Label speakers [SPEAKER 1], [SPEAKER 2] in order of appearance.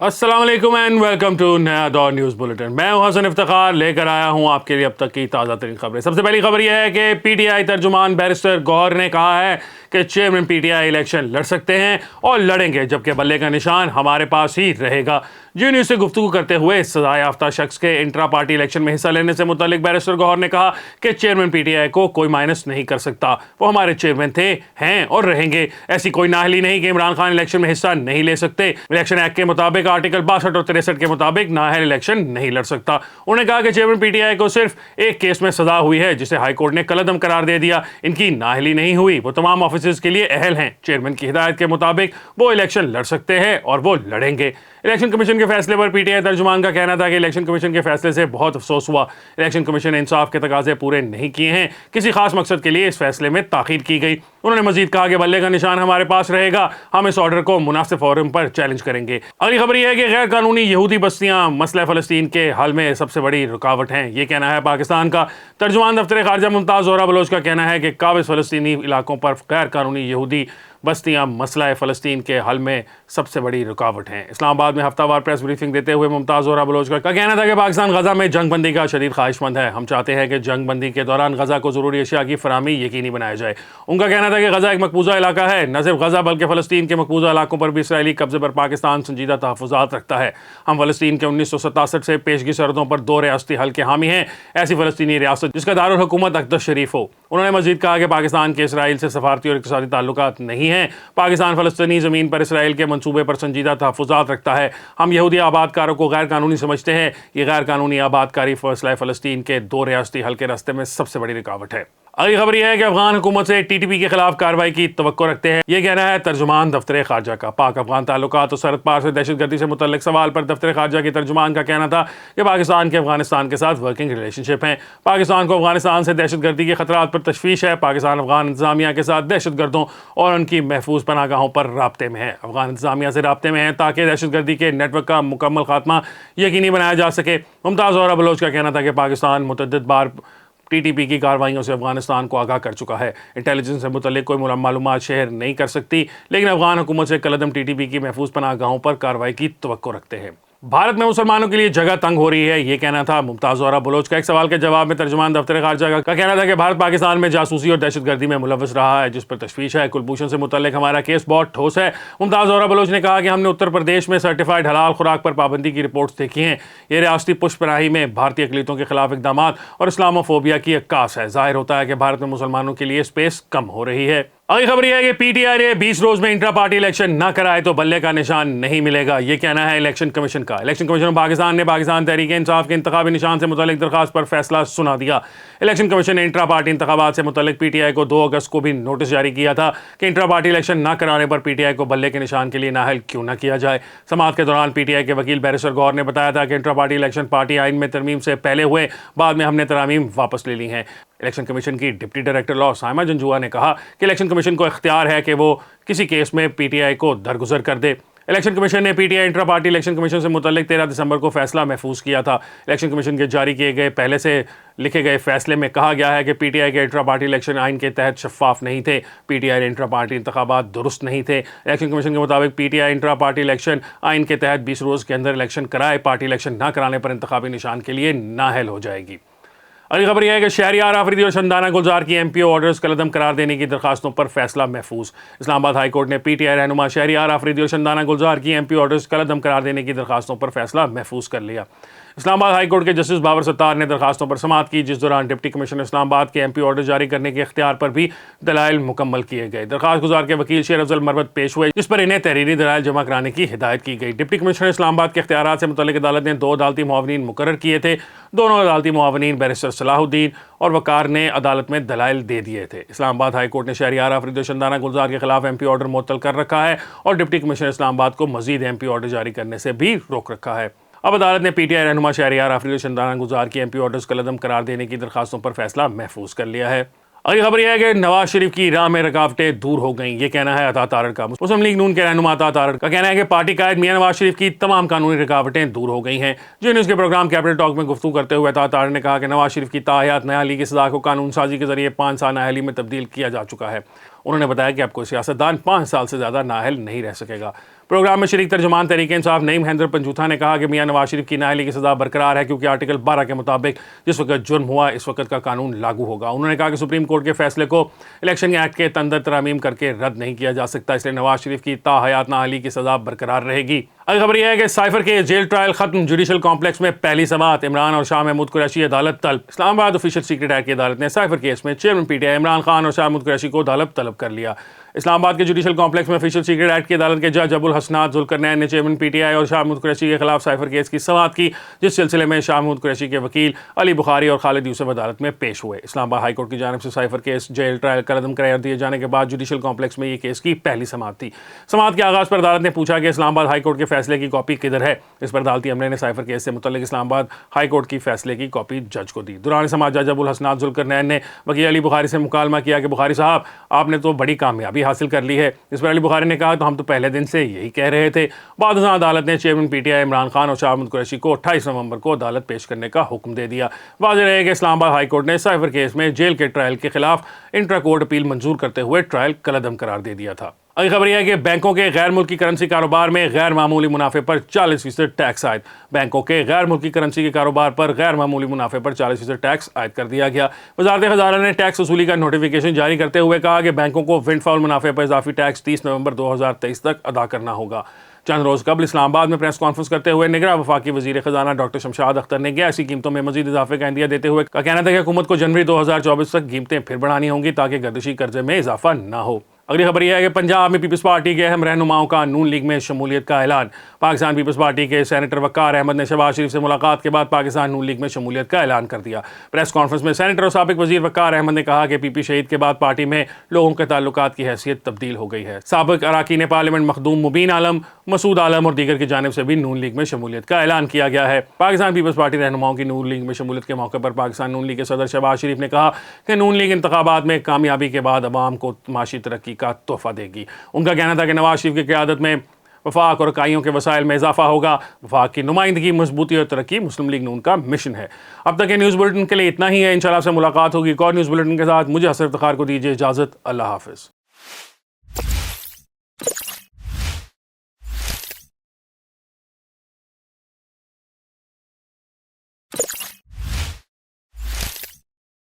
[SPEAKER 1] अस्सलाम वालेकुम and welcome to नया दौर न्यूज़ बुलेटिन। मैं हूं हसन इफ्तिखार, लेकर आया हूं आपके लिए अब तक की ताज़ा तरीन खबरें। सबसे पहली खबर यह है कि पीटीआई तर्जुमान बैरिस्टर गौहर ने कहा है कि चेयरमैन पीटीआई इलेक्शन लड़ सकते हैं और लड़ेंगे, जबकि बल्ले का निशान हमारे पास ही रहेगा। जी न्यूज़ से गुफ्तगू करते हुए सजा याफ्ता शख्स के इंट्रा पार्टी इलेक्शन में हिस्सा लेने से मुतल्लिक बैरिस्टर गौहर ने कहा कि चेयरमैन पीटीआई को कोई माइनस नहीं कर सकता। वो हमारे चेयरमैन थे, हैं और रहेंगे। ऐसी कोई नाअहली नहीं कि इमरान खान इलेक्शन में हिस्सा नहीं ले सकते। इलेक्शन एक्ट के मुताबिक आर्टिकल 62 और 63 के मुताबिक नाअहल इलेक्शन नहीं लड़ सकता। उन्होंने कहा कि चेयरमैन पीटीआई को सिर्फ एक केस में सजा हुई है, जिसे हाईकोर्ट ने कलअदम करार दे दिया। इनकी नाअहली नहीं हुई। वो तमाम ऑफिसर्स के लिए अहल हैं। चेयरमैन की हिदायत के मुताबिक वो इलेक्शन लड़ सकते हैं और वो लड़ेंगे। इलेक्शन कमीशन के फैसले पर पीटीआई तर्जुमान का कहना था कि इलेक्शन कमीशन के फैसले से बहुत अफसोस हुआ। इलेक्शन कमीशन ने इंसाफ के तकाजे पूरे नहीं किए हैं। किसी खास मकसद के लिए इस फैसले में ताखीर की गई। उन्होंने मजीद कहा कि बल्ले का निशान हमारे पास रहेगा। हम इस ऑर्डर को मुनासिब फोरम पर चैलेंज करेंगे। अगली खबर यह है कि गैर कानूनी यहूदी बस्तियां मसला फ़लस्तीन के हल में सबसे बड़ी रुकावट हैं। ये कहना है पाकिस्तान का। तर्जुमान दफ्तर खारजा मुमताज़ ज़ोहरा बलोच का कहना है कि काबिज़ फ़लस्तीनी इलाकों पर गैर कानूनी यहूदी बस्तियां मसला फ़लस्तीन के हल में सबसे बड़ी रुकावट हैं। इस्लामाबाद में हफ्तावार प्रेस ब्रीफिंग देते हुए मुमताज़ ज़ोहरा बलोच का कहना था कि पाकिस्तान गजा में जंग बंदी का शदीद ख्वाहिशमंद है। हम चाहते हैं कि जंग बंदी के दौरान गजा को ज़रूरी अशिया की फराहमी यकीनी बनाया जाए। उनका कहना था कि गजा एक मकबूजा इलाका है। न सिर्फ गजा बल्कि फ़लस्तीन के मकबूजा इलाकों पर भी इसराइली कब्जे पर पाकिस्तान संजीदा तहफ़्फ़ुज़ात रखता है। हम फ़लस्तीन के 1967 से पेशगी सरहदों पर 2 रियासती हल के हामी हैं। ऐसी फ़लस्तीनी रियासत जिसका दारुल हुकूमत अक़दस शरीफ हो। उन्होंने मज़ीद कहा कि पाकिस्तान के इसराइल से सफारती और इक़्तिसादी ताल्लुकात नहीं हैं। पाकिस्तान फ़लस्तीनी ज़मीन पर इसराइल के मंसूबे पर संजीदा तहफ़्फ़ुज़ात रखता है। हम यहूदी आबादकारों को गैर कानूनी समझते हैं। ये गैर कानूनी आबादकारी मसला फ़लस्तीन के 2 रियासती हल के रास्ते में सबसे बड़ी रुकावट है। अगली खबर यह है कि अफगान हुकूमत से टीटीपी के खिलाफ कार्रवाई की तवक्को रखते हैं। ये कहना है तर्जुमान दफ्तर खारजा का। पाक अफगान ताल्लुकात और सरहद पार से दहशतगर्दी से मुतल्लिक सवाल पर दफ्तर खारजा के तर्जुमान का कहना था कि पाकिस्तान के अफगानिस्तान के साथ वर्किंग रिलेशनशिप है। पाकिस्तान को अफगानिस्तान से दहशतगर्दी के खतरात पर तशवीश है। पाकिस्तान अफगान इंतजामिया के साथ दहशतगर्दों और उनकी महफूज पनाहगाहों पर राब्ते में है। अफगान इंतजामिया से राब्ते में है ताकि दहशतगर्दी के नेटवर्क का मुकम्मल खात्मा यकीनी बनाया जा सके। मुमताज़ ज़ोहरा बलोच का कहना था कि पाकिस्तान मुतअद्दिद बार टीटीपी की कार्रवाइयों से अफगानिस्तान को आगाह कर चुका है। इंटेलिजेंस से मुतल्लिक कोई मालूमात शेयर नहीं कर सकती, लेकिन अफगान हुकूमत से कलअदम टीटीपी की महफूज पनाहगाहों पर कार्रवाई की तवक्को रखते हैं। भारत में मुसलमानों के लिए जगह तंग हो रही है, ये कहना था मुमताज़ ज़ोहरा बलोच का। एक सवाल के जवाब में तर्जुमान दफ्तर खारजा का कहना था कि भारत पाकिस्तान में जासूसी और दहशतगर्दी में मुलव्वस रहा है, जिस पर तशवीश है। कुलभूषण से मुतल्लिक हमारा केस बहुत ठोस है। मुमताज़ ज़ोहरा बलोच ने कहा कि हमने उत्तर प्रदेश में सर्टिफाइड हलाल खुराक पर पाबंदी की रिपोर्ट्स देखी हैं। ये रियासती पुष्पराही में भारतीय अक़लियतों के खिलाफ इक़दाम और इस्लामोफोबिया की अक्कास है। ज़ाहिर होता है कि भारत में मुसलमानों के लिए स्पेस कम हो रही है। अगली खबर यह है कि पीटीआई ने 20 रोज में इंट्रा पार्टी इलेक्शन न कराए तो बल्ले का निशान नहीं मिलेगा। ये कहना है इलेक्शन कमीशन का। इलेक्शन कमीशन पाकिस्तान ने पाकिस्तान तहरीक इंसाफ के इंतखाबी निशान से मुतल्लिक दरखास्त पर फैसला सुना दिया। इलेक्शन कमीशन ने इंट्रा पार्टी इंतखाबात से मुतल्लिक पीटीआई को 2 अगस्त को भी नोटिस जारी किया था कि इंट्रा पार्टी इलेक्शन न कराने पर पीटीआई को बल्ले के निशान के लिए नाअहल क्यों न किया जाए। समाअत के दौरान पीटीआई के वकील बैरिस्टर गौहर ने बताया था कि इंट्रा पार्टी इलेक्शन पार्टी आइन में तरमीम से पहले हुए, बाद में हमने तरामीम वापस ले ली हैं। इलेक्शन कमीशन की deputy director law Saima Janjua ने कहा कि इलेक्शन कमीशन को इख्तियार है कि वो किसी केस में पीटीआई को दरगुजर कर दे। इलेक्शन कमीशन ने PTI intra party election commission से मुतल्लिक 13 दिसंबर को फैसला महफूज किया था। इलेक्शन कमीशन के जारी किए गए पहले से लिखे गए फैसले में कहा गया है कि पीटीआई के इंट्रा पार्टी इलेक्शन आइन के तहत शफाफ नहीं थे। पीटीआई इंट्रा पार्टी इंतखाबात दुरुस्त नहीं थे। इलेक्शन कमीशन के मुताबिक पीटीआई इंट्रा पार्टी इलेक्शन आइन के तहत 20 रोज़ के अंदर इलेक्शन कराए। पार्टी इलेक्शन न कराने पर इंतखाबी निशान के लिए नाअहल हो जाएगी। अगली खबर यह है कि शहरियार आफरीदी और शंदाना गुलजार की एमपीओ ऑर्डर्स कलअदम करार देने की दरखास्तों पर फैसला महफूज। इस्लामाबाद हाई कोर्ट ने पीटीआई रहनुमा शहरियार आफरीदी और शंदाना गुलजार की एमपीओ ऑर्डर्स कलअदम करार देने की दरखास्तों पर फैसला महफूज कर लिया। इस्लामाबाद हाई कोर्ट के जस्टिस बाबर सत्तार ने दरखास्तों पर समाअत की, जिस दौरान डिप्टी कमिश्नर इस्लामाबाद के एमपी ऑर्डर जारी करने के इख्तियार पर भी दलाइल मुकम्मल किए गए। दरखास्त गुजार के वकील शेर अफजल मरवत पेश हुए, जिस पर इन्हें तहरीरी दलाइल जमा कराने की हिदायत की गई। डिप्टी कमिश्नर इस्लामाबाद के इख्तियारात से मुतल्लिक अदालत ने 2 अदालती मुआवनीन मुकर्रर किए थे। दोनों अदालती मुआवनीन बैरिस्टर सलाहुद्दीन और वकार ने अदालत में दलाइल दे दिए थे। इस्लामाबाद हाई कोर्ट ने शहरियार आफरीदी और शंदाना गुलजार के खिलाफ एमपी ऑर्डर मुअत्तल कर रखा है और डिप्टी कमिश्नर इस्लामाबाद को मजीद एमपी ऑर्डर जारी करने से भी रोक रखा है। अब अदालत ने पीटीआई रहनुमा शहरियार आफरीदी और शंदाना गुलजार की एमपी ऑर्डर्स कलअदम करार देने की दरखास्तों पर फैसला महफूज कर लिया है। अगली खबर यह है कि नवाज शरीफ की राह में रुकावटें दूर हो गईं। ये कहना है अता तारड़ का। मुस्लिम लीग नून के रहनुमा अता तारड़ का कहना है कि पार्टी कायद मियां नवाज शरीफ की तमाम कानूनी रुकावटें दूर हो गई हैं। जी न्यूज़ के प्रोग्राम कैपिटल टॉक में गुफ्तगू करते हुए अता तारड़ ने कहा कि नवाज शरीफ की ताहयात न्यायालय की सजा को कानून साजी के जरिए 5 साल न्यायालय में तब्दील किया जा चुका है। انہوں نے بتایا کہ اب کوئی سیاستدان 5 سال سے زیادہ نااہل نہیں رہ سکے گا۔ پروگرام میں شریک ترجمان تحریک انصاف نعیم مہندر پنجوتھا نے کہا کہ میاں نواز شریف کی نااہلی کی سزا برقرار ہے، کیونکہ آرٹیکل 12 کے مطابق جس وقت جرم ہوا اس وقت کا قانون لاگو ہوگا۔ انہوں نے کہا کہ سپریم کورٹ کے فیصلے کو الیکشن ایکٹ کے اندر ترامیم کر کے رد نہیں کیا جا سکتا، اس لیے نواز شریف کی تا حیات نااہلی کی سزا برقرار رہے گی۔ اگلی خبر یہ ہے کہ سائفر کے جیل ٹرائل ختم، جوڈیشل کمپلیکس میں پہلی سماعت، عمران اور شاہ محمود قریشی عدالت طلب۔ اسلام آباد آفیشل سیکرٹ ایکٹ کی عدالت نے سائفر کیس میں chairman P T I Imran Khan اور شاہ محمود قریشی کو عدالت طلب کر لیا۔ اسلام آباد کے جوڈیشل کمپلیکس میں آفیشل سیکرٹ ایکٹ کی عدالت کے جج ابوالحسنات ذوالقرنین نے چیئرمین پی ٹی آئی اور شاہ محمود قریشی کے خلاف سائفر کیس کی سماعت کی، جس سلسلے میں شاہ محمود قریشی کے وکیل علی بخاری اور خالد یوسف عدالت میں پیش ہوئے۔ اسلام آباد ہائی کورٹ کی جانب سے سائفر کیس جیل ٹرائل کا عدم قرار دیے جانے کے بعد جوڈیشل کمپلیکس میں یہ کیس کی پہلی سماعت تھی۔ سماعت کے آغاز پر عدالت نے پوچھا کہ اسلام آباد ہائی کورٹ کے فیصلے کی کاپی کدھر ہے۔ اس پر عدالتی عملے نے سائفر کیس سے متعلق اسلام آباد ہائی کورٹ کی فیصلے کی کاپی جج کو دی۔ دوران سماعت جج ابوالحسنات ذوالقرنین نے وکیل علی بخاری سے مکالمہ کیا کہ بخاری صاحب، آپ نے تو بڑی کامیابی حاصل کر لی ہے۔ اس پر علی بخاری نے کہا تو ہم تو پہلے دن سے یہی کہہ رہے تھے۔ بعد ازاں عدالت نے chairman P T I Imran Khan اور شاہ محمود قریشی کو 28 نومبر کو عدالت پیش کرنے کا حکم دے دیا۔ واضح رہے کہ اسلام آباد ہائی کورٹ نے سائفر کیس میں جیل کے ٹرائل کے خلاف انٹرا کورٹ اپیل منظور کرتے ہوئے ٹرائل کالعدم قرار دے دیا تھا۔ اگلی خبر یہ ہے کہ بینکوں کے غیر ملکی کرنسی کاروبار میں غیر معمولی منافع پر 40% ٹیکس عائد۔ بینکوں کے غیر ملکی کرنسی کے کاروبار پر غیر معمولی منافع پر 40% ٹیکس عائد کر دیا گیا۔ وزارت خزانہ نے ٹیکس وصولی کا نوٹیفیکیشن جاری کرتے ہوئے کہا کہ بینکوں کو ونڈ فال منافع پر اضافی ٹیکس 30 نومبر 2023 تک ادا کرنا ہوگا۔ چند روز قبل اسلام آباد میں پریس کانفرنس کرتے ہوئے نگراں وفاقی وزیر خزانہ ڈاکٹر شمشاد اختر نے گیس کی قیمتوں میں مزید اضافے کا عندیہ دیتے ہوئے کہنا تھا کہ حکومت کو جنوری 2024 تک قیمتیں پھر بڑھانی ہوں گی تاکہ گردشی قرضے میں اضافہ نہ ہو۔ اگلی خبر یہ ہے کہ پنجاب میں پیپلز پارٹی کے اہم رہنماؤں کا نون لیگ میں شمولیت کا اعلان۔ پاکستان پیپلز پارٹی کے سینیٹر وقار احمد نے شہباز شریف سے ملاقات کے بعد پاکستان نون لیگ میں شمولیت کا اعلان کر دیا۔ پریس کانفرنس میں سینیٹر اور سابق وزیر وقار احمد نے کہا کہ پی پی شہید کے بعد پارٹی میں لوگوں کے تعلقات کی حیثیت تبدیل ہو گئی ہے۔ سابق اراکین پارلیمنٹ مخدوم مبین عالم، مسعود عالم اور دیگر کی جانب سے بھی نون لیگ میں شمولیت کا اعلان کیا گیا ہے۔ پاکستان پیپلز پارٹی رہنماؤں کی نون لیگ میں شمولیت کے موقع پر پاکستان نون لیگ کے صدر شہباز شریف نے کہا کہ نون لیگ انتخابات میں کامیابی کے بعد عوام کو معاشی ترقی کا تحفہ دے گی۔ ان کا کہنا تھا کہ نواز شریف کی قیادت میں وفاق اور اکائیوں کے وسائل میں اضافہ ہوگا۔ وفاق کی نمائندگی، مضبوطی اور ترقی مسلم لیگ نون کا مشن ہے۔ اب تک کے نیوز بلیٹن کے لیے اتنا ہی ہے۔ انشاءاللہ سے ملاقات ہوگی ایک اور نیوز بلیٹن کے ساتھ۔ مجھے حسن افتخار کو دیجیے اجازت۔ اللہ حافظ۔